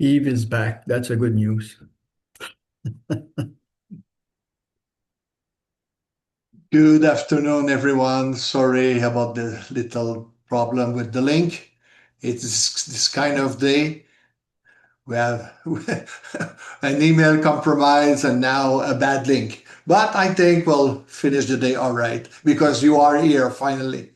Eve is back. That's a good news. Good afternoon, everyone. Sorry about the little problem with the link. It's this kind of day. We have an email compromise and now a bad link. But I think we'll finish the day all right because you are here finally.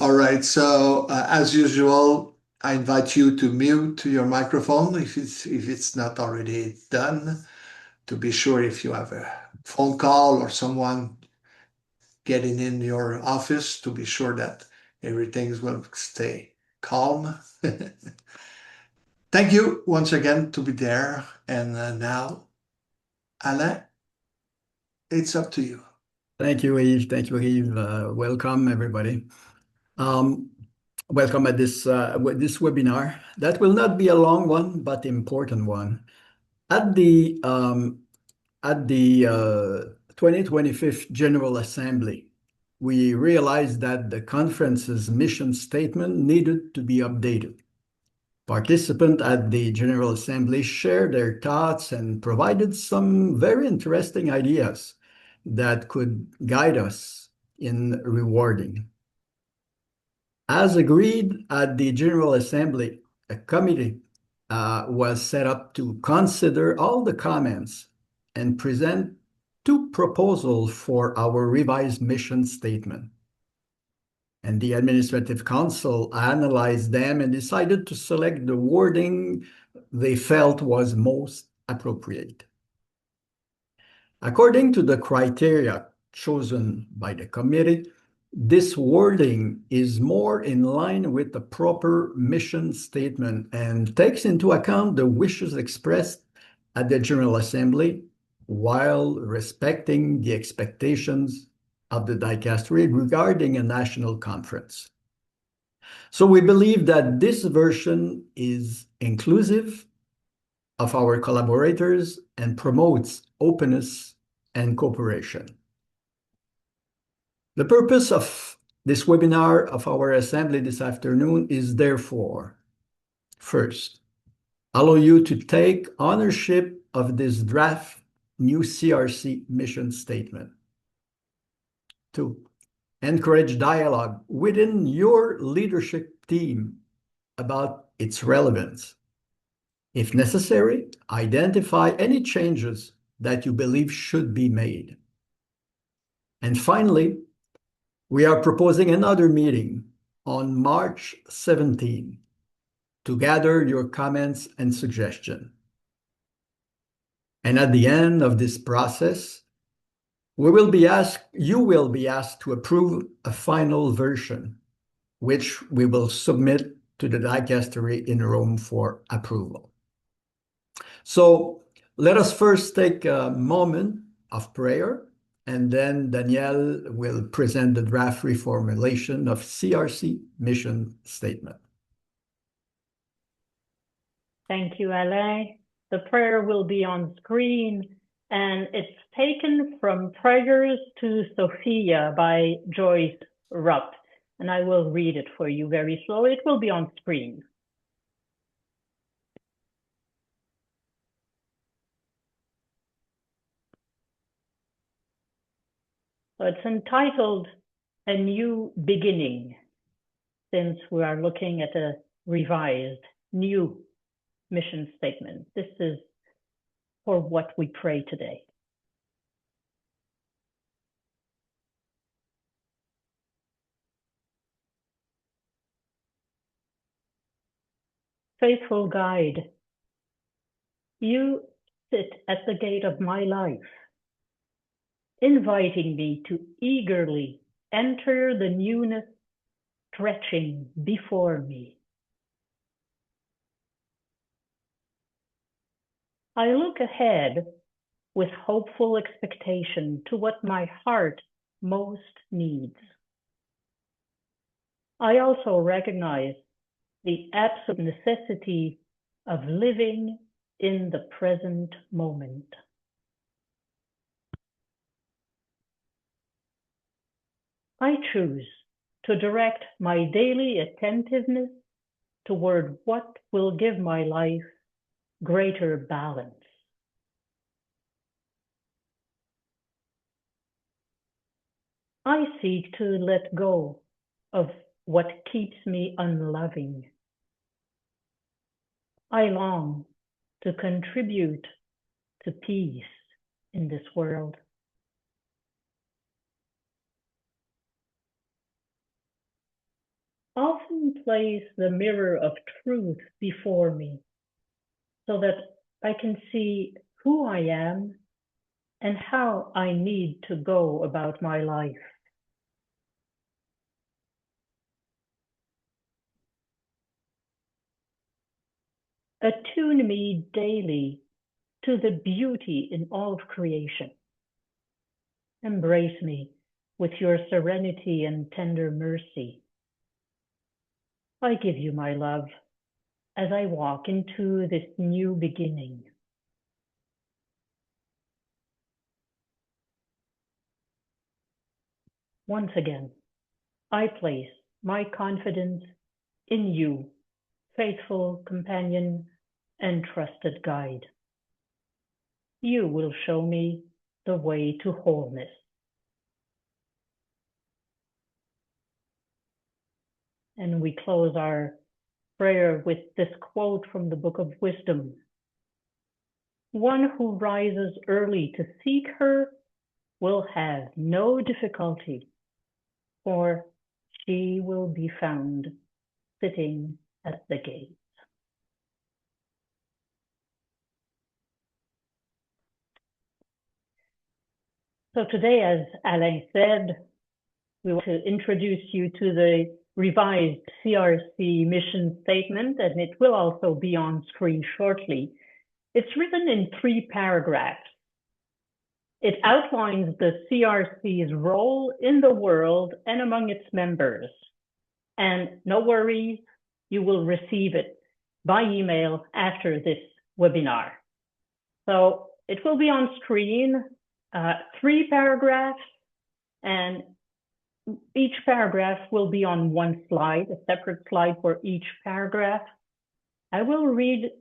All right. So as usual, I invite you to mute your microphone if it's not already done. To be sure, if you have a phone call or someone getting in your office, to be sure that everything will stay calm. Thank you once again to be there. And now, Alain, it's up to you. Thank you, Eve. Thank you, Eve. Welcome, everybody. Um, Welcome at this webinar. That will not be a long one, but important one. At the 2025 General Assembly, we realized that the conference's mission statement needed to be updated. Participants at the General Assembly shared their thoughts and provided some very interesting ideas that could guide us in rewarding. As agreed at the General Assembly, a committee was set up to consider all the comments and present two proposals for our revised mission statement. And the Administrative Council analyzed them and decided to select the wording they felt was most appropriate. According to the criteria chosen by the committee, this wording is more in line with the proper mission statement and takes into account the wishes expressed at the General Assembly while respecting the expectations of the dicastery regarding a national conference. So we believe that this version is inclusive of our collaborators and promotes openness and cooperation. The purpose of this webinar of our assembly this afternoon is therefore, first, allow you to take ownership of this draft new CRC mission statement. Two, encourage dialogue within your leadership team about its relevance. If necessary, identify any changes that you believe should be made. And finally, we are proposing another meeting on March 17 to gather your comments and suggestions. And at the end of this process, you will be asked to approve a final version, which we will submit to the dicastery in Rome for approval. So let us first take a moment of prayer, and then Danielle will present the draft reformulation of CRC mission statement. Thank you, Alain. The prayer will be on screen, and it's taken from Prayers to Sophia by Joyce Rupp, and I will read it for you very slowly. It will be on screen. So it's entitled A New Beginning, since we are looking at a revised, new mission statement. This is for what we pray today. Faithful guide, you sit at the gate of my life, inviting me to eagerly enter the newness stretching before me. I look ahead with hopeful expectation to what my heart most needs. I also recognize the absolute necessity of living in the present moment. I choose to direct my daily attentiveness toward what will give my life greater balance. I seek to let go of what keeps me unloving. I long to contribute to peace in this world. Often place the mirror of truth before me so that I can see who I am and how I need to go about my life. Attune me daily to the beauty in all of creation. Embrace me with your serenity and tender mercy. I give you my love as I walk into this new beginning. Once again, I place my confidence in you, faithful companion and trusted guide. You will show me the way to wholeness. And we close our prayer with this quote from the Book of Wisdom. One who rises early to seek her will have no difficulty, for she will be found sitting at the gate. So today, as Alain said, we want to introduce you to the revised CRC mission statement, and it will also be on screen shortly. It's written in 3 paragraphs. It outlines the CRC's role in the world and among its members. And no worry, you will receive it by email after this webinar. So it will be on screen, 3 paragraphs, and each paragraph will be on one slide, a separate slide for each paragraph. I will read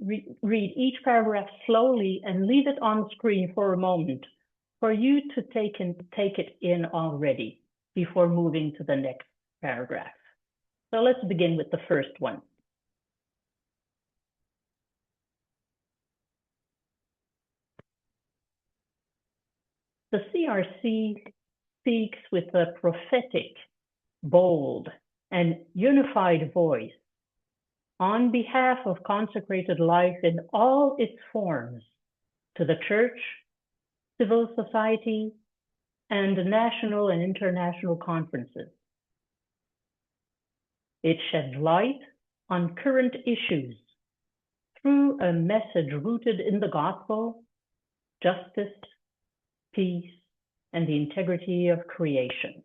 each paragraph slowly and leave it on screen for a moment for you to take it in already before moving to the next paragraph. So let's begin with the first one. The CRC speaks with a prophetic, bold, and unified voice on behalf of consecrated life in all its forms to the church, civil society, and national and international conferences. It sheds light on current issues through a message rooted in the gospel, justice, peace, and the integrity of creation.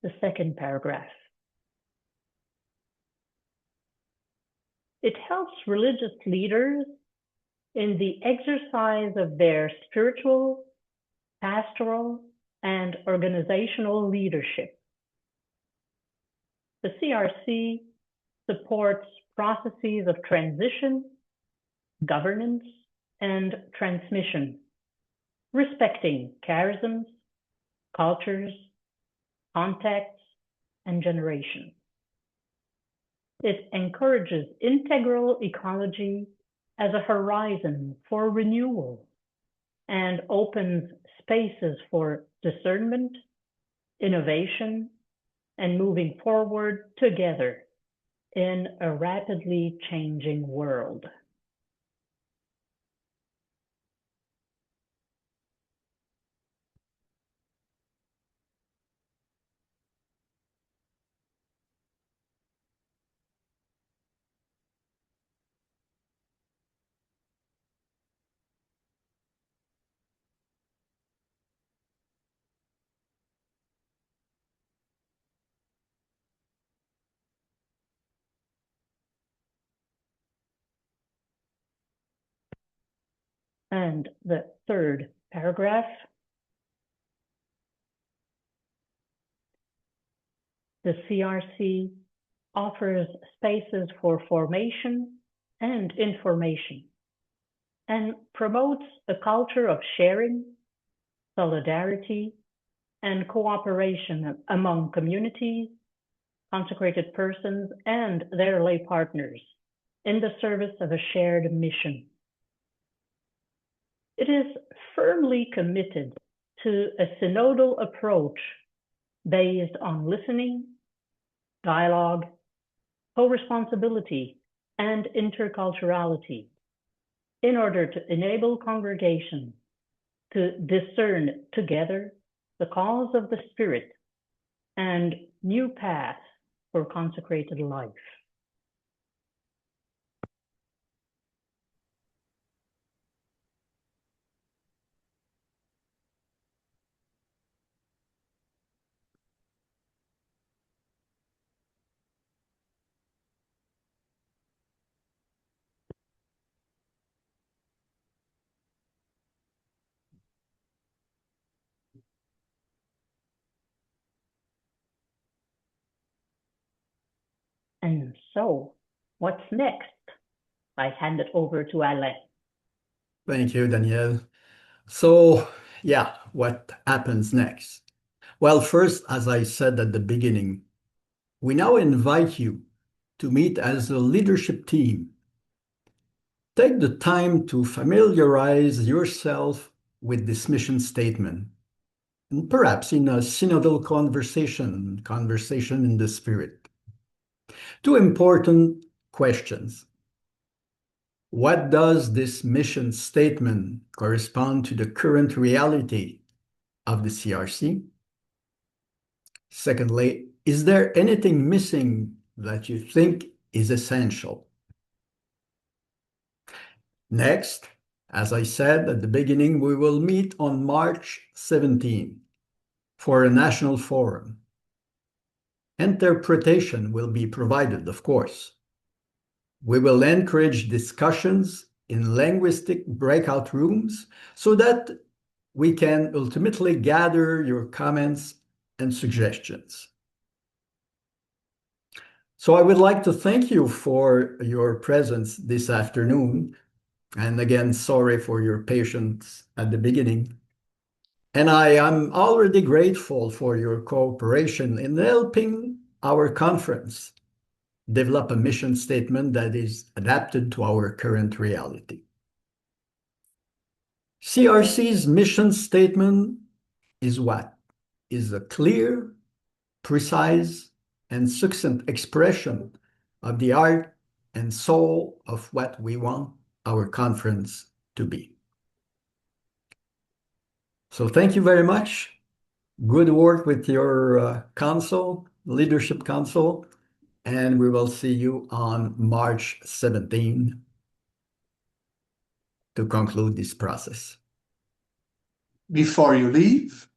The second paragraph. It helps religious leaders in the exercise of their spiritual, pastoral, and organizational leadership. The CRC supports processes of transition, governance, and transmission, respecting charisms, cultures, contexts, and generations. It encourages integral ecology as a horizon for renewal and opens spaces for discernment, innovation, and moving forward together in a rapidly changing world. And the third paragraph, the CRC offers spaces for formation and information and promotes a culture of sharing, solidarity, and cooperation among communities, consecrated persons, and their lay partners in the service of a shared mission. It is firmly committed to a synodal approach based on listening, dialogue, co-responsibility, and interculturality in order to enable congregations to discern together the cause of the Spirit and new paths for consecrated life. And so, what's next? I hand it over to Alain. Thank you, Daniel. So, yeah, what happens next? Well, first, as I said at the beginning, we now invite you to meet as a leadership team. Take the time to familiarize yourself with this mission statement, and perhaps in a synodal conversation in the Spirit. Two important questions. What does this mission statement correspond to the current reality of the CRC? Secondly, is there anything missing that you think is essential? Next, as I said at the beginning, we will meet on March 17 for a national forum. Interpretation will be provided, of course. We will encourage discussions in linguistic breakout rooms so that we can ultimately gather your comments and suggestions. So I would like to thank you for your presence this afternoon. And again, sorry for your patience at the beginning. And I am already grateful for your cooperation in helping our conference develop a mission statement that is adapted to our current reality. CRC's mission statement is what? Is a clear, precise, and succinct expression of the heart and soul of what we want our conference to be. So thank you very much. Good work with your council, leadership council, and we will see you on March 17 to conclude this process. Before you leave,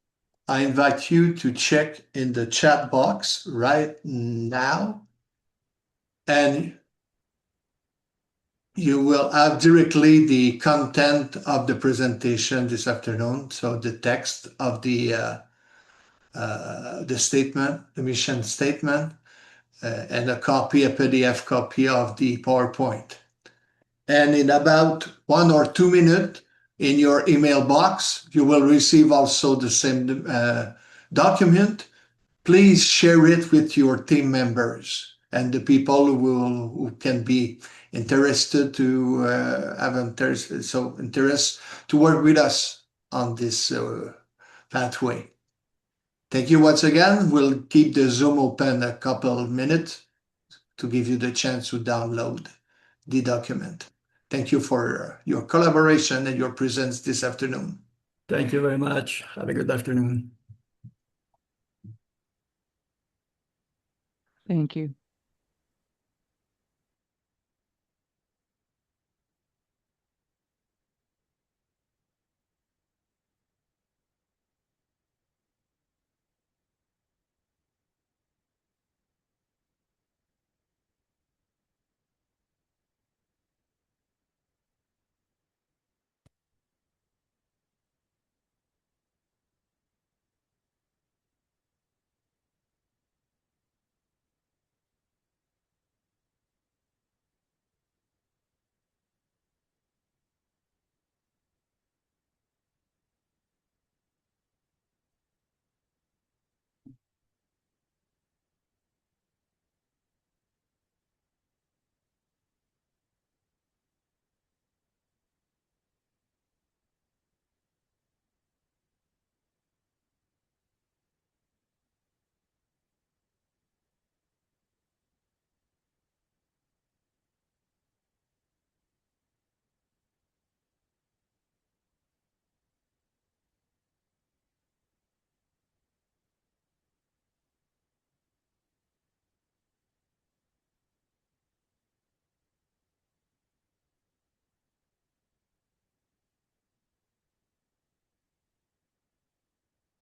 I invite you to check in the chat box right now, and you will have directly the content of the presentation this afternoon. So the text of the statement, the mission statement, and a PDF copy of the PowerPoint. And in about 1 or 2 minutes in your email box, you will receive also the same document. Please share it with your team members and the people who can be interested to have interest to work with us on this pathway. Thank you once again. We'll keep the Zoom open a couple of minutes to give you the chance to download the document. Thank you for your collaboration and your presence this afternoon. Thank you very much. Have a good afternoon. Thank you.